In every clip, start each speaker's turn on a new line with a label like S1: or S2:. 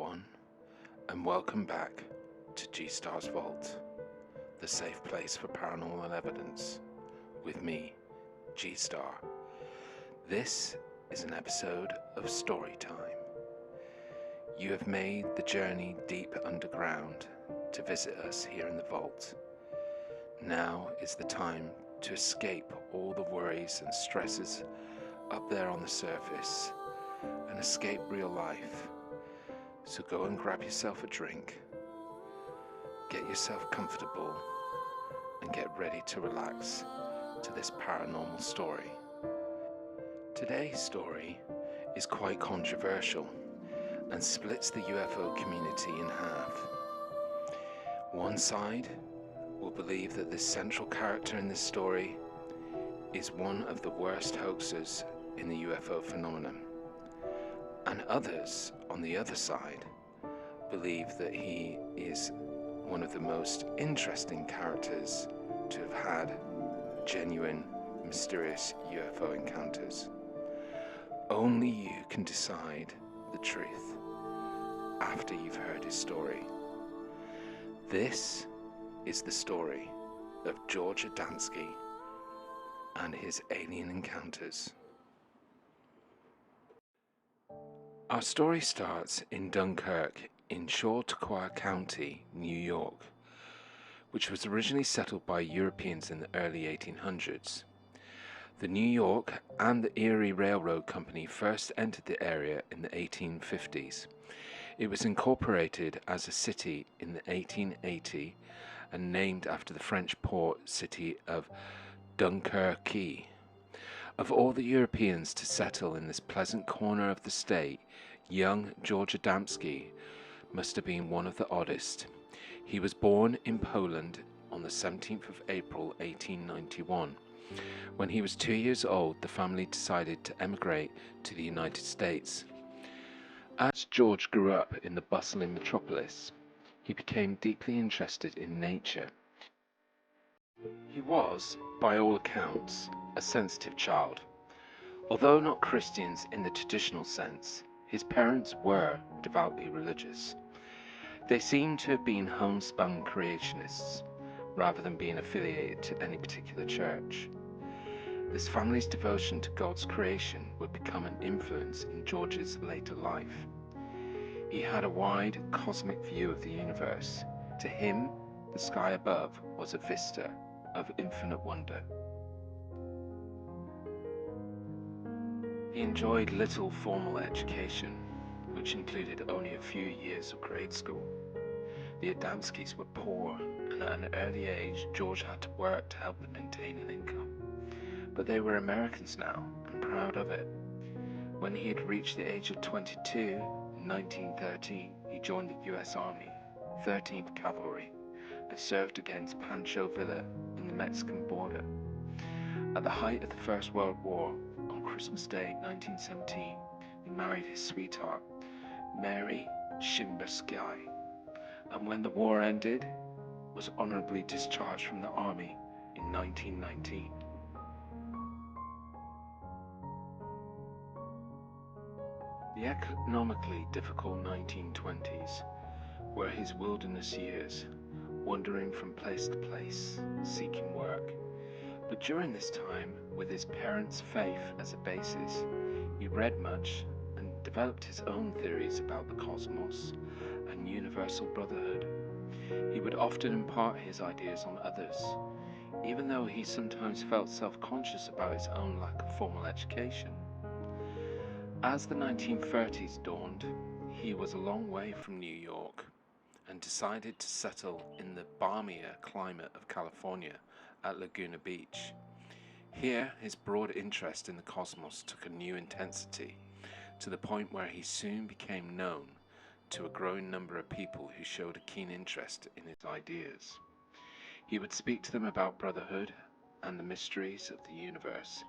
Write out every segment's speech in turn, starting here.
S1: everyone, and welcome back to G-Star's Vault, the safe place for paranormal evidence, with me, G-Star. This is an episode of Story Time. You have made the journey deep underground to visit us here in the vault. Now is the time to escape all the worries and stresses up there on the surface and escape real life. So go and grab yourself a drink, get yourself comfortable, and get ready to relax to this paranormal story. Today's story is quite controversial and splits the UFO community in half. One side will believe that the central character in this story is one of the worst hoaxers in the UFO phenomenon. And others, on the other side, believe that he is one of the most interesting characters to have had genuine, mysterious UFO encounters. Only you can decide the truth after you've heard his story. This is the story of George Adamski and his alien encounters. Our story starts in Dunkirk in Chautauqua County, New York, which was originally settled by Europeans in the early 1800s. The New York and the Erie Railroad Company first entered the area in the 1850s. It was incorporated as a city in the 1880 and named after the French port city of Dunkerque. Of all the Europeans to settle in this pleasant corner of the state, young George Adamski must have been one of the oddest. He was born in Poland on the 17th of April 1891. When he was 2 years old, the family decided to emigrate to the United States. As George grew up in the bustling metropolis, he became deeply interested in nature. He was, by all accounts, a sensitive child. Although not Christians in the traditional sense, his parents were devoutly religious. They seem to have been homespun creationists, rather than being affiliated to any particular church. This family's devotion to God's creation would become an influence in George's later life. He had a wide, cosmic view of the universe. To him, the sky above was a vista of infinite wonder. He enjoyed little formal education, which included only a few years of grade school. The Adamskis were poor, and at an early age, George had to work to help them maintain an income. But they were Americans now, and proud of it. When he had reached the age of 22, in 1913, he joined the US Army, 13th Cavalry, and served against Pancho Villa in the Mexican border. At the height of the First World War, on Christmas Day 1917, he married his sweetheart, Mary Shimbersky, and when the war ended, was honorably discharged from the army in 1919. The economically difficult 1920s were his wilderness years, wandering from place to place, seeking work. But during this time, with his parents' faith as a basis, he read much and developed his own theories about the cosmos and universal brotherhood. He would often impart his ideas on others, even though he sometimes felt self-conscious about his own lack of formal education. As the 1930s dawned, he was a long way from New York and decided to settle in the balmier climate of California at Laguna Beach. Here, his broad interest in the cosmos took a new intensity, to the point where he soon became known to a growing number of people who showed a keen interest in his ideas. He would speak to them about brotherhood and the mysteries of the universe,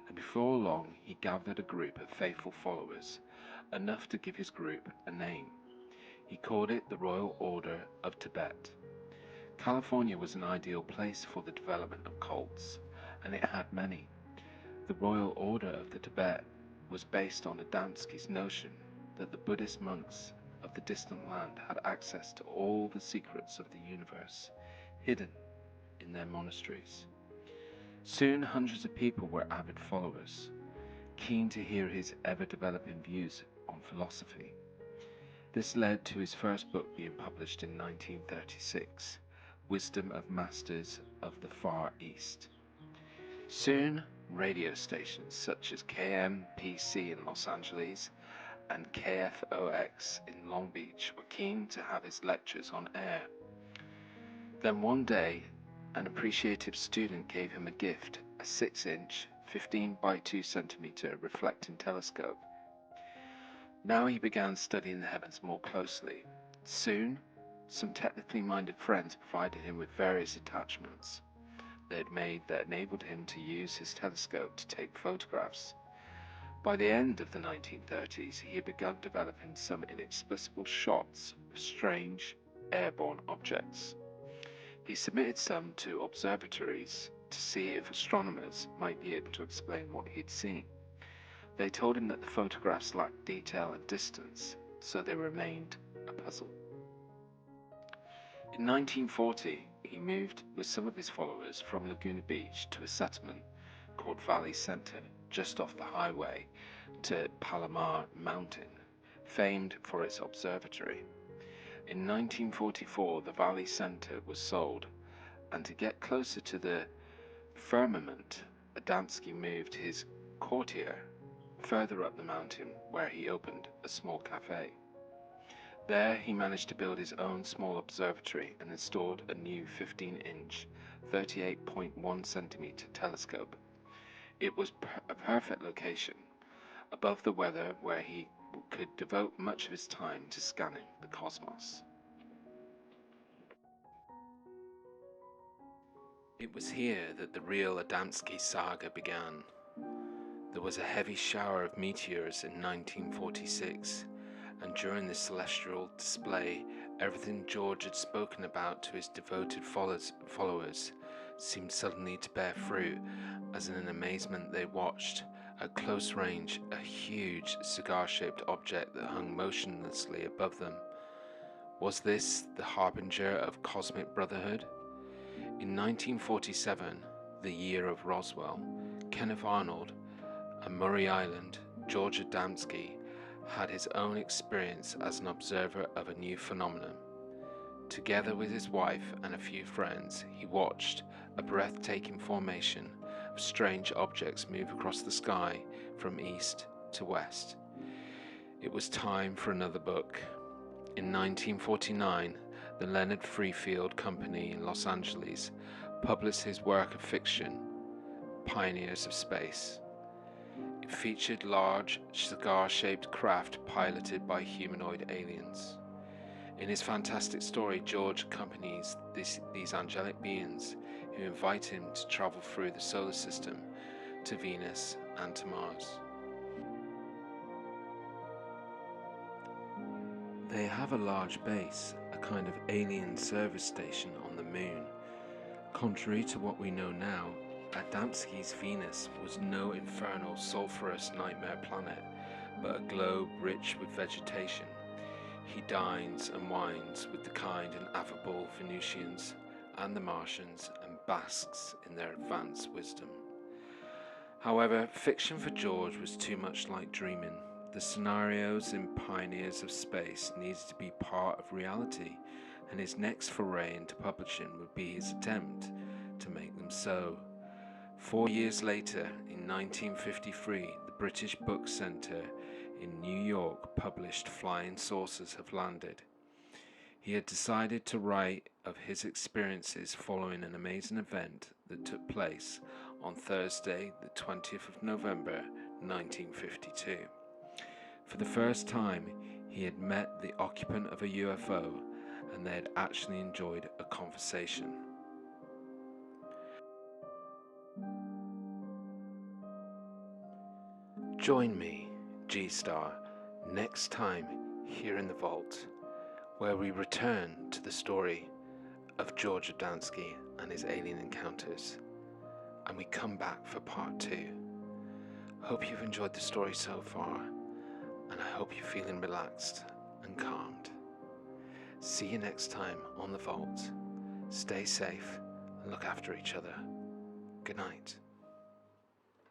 S1: and before long he gathered a group of faithful followers, enough to give his group a name. He called it the Royal Order of Tibet. California was an ideal place for the development of cults, and it had many. The Royal Order of the Tibet was based on Adamski's notion that the Buddhist monks of the distant land had access to all the secrets of the universe, hidden in their monasteries. Soon hundreds of people were avid followers, keen to hear his ever-developing views on philosophy. This led to his first book being published in 1936, Wisdom of Masters of the Far East. Soon, radio stations such as KMPC in Los Angeles and KFOX in Long Beach were keen to have his lectures on air. Then one day, an appreciative student gave him a gift, a 6-inch, 15 by 2 centimeter reflecting telescope. Now he began studying the heavens more closely. Soon, some technically minded friends provided him with various attachments they had made that enabled him to use his telescope to take photographs. By the end of the 1930s, he had begun developing some inexplicable shots of strange, airborne objects. He submitted some to observatories to see if astronomers might be able to explain what he had seen. They told him that the photographs lacked detail and distance, so they remained a puzzle. In 1940, he moved with some of his followers from Laguna Beach to a settlement called Valley Center, just off the highway to Palomar Mountain, famed for its observatory. In 1944, the Valley Center was sold, and to get closer to the firmament, Adamski moved his courtier further up the mountain, where he opened a small cafe. There he managed to build his own small observatory and installed a new 15-inch, 38.1 centimeter telescope. It was a perfect location, above the weather, where he could devote much of his time to scanning the cosmos. It was here that the real Adamski saga began. There was a heavy shower of meteors in 1946, and during this celestial display, everything George had spoken about to his devoted followers seemed suddenly to bear fruit, as in an amazement they watched, at close range, a huge cigar-shaped object that hung motionlessly above them. Was this the harbinger of cosmic brotherhood? In 1947, the year of Roswell, Kenneth Arnold, on Murray Island, George Adamski had his own experience as an observer of a new phenomenon. Together with his wife and a few friends, he watched a breathtaking formation of strange objects move across the sky from east to west. It was time for another book. In 1949, the Leonard Freefield Company in Los Angeles published his work of fiction, Pioneers of Space. It featured large, cigar-shaped craft piloted by humanoid aliens. In his fantastic story, George accompanies these angelic beings who invite him to travel through the solar system to Venus and to Mars. They have a large base, a kind of alien service station on the moon. Contrary to what we know now, Adamski's Venus was no infernal sulphurous nightmare planet, but a globe rich with vegetation. He dines and wines with the kind and affable Venusians and the Martians and basks in their advanced wisdom. However, fiction for George was too much like dreaming. The scenarios in Pioneers of Space needed to be part of reality, and his next foray into publishing would be his attempt to make them so. 4 years later, in 1953, the British Book Centre in New York published Flying Saucers Have Landed. He had decided to write of his experiences following an amazing event that took place on Thursday, the 20th of November, 1952. For the first time, he had met the occupant of a UFO, and they had actually enjoyed a conversation. Join me, G-Star, next time here in the vault, where we return to the story of George Adamski and his alien encounters, and we come back for part 2. Hope you've enjoyed the story so far, and I hope you're feeling relaxed and calmed. See you next time on The Vault. Stay safe and look after each other. Good night.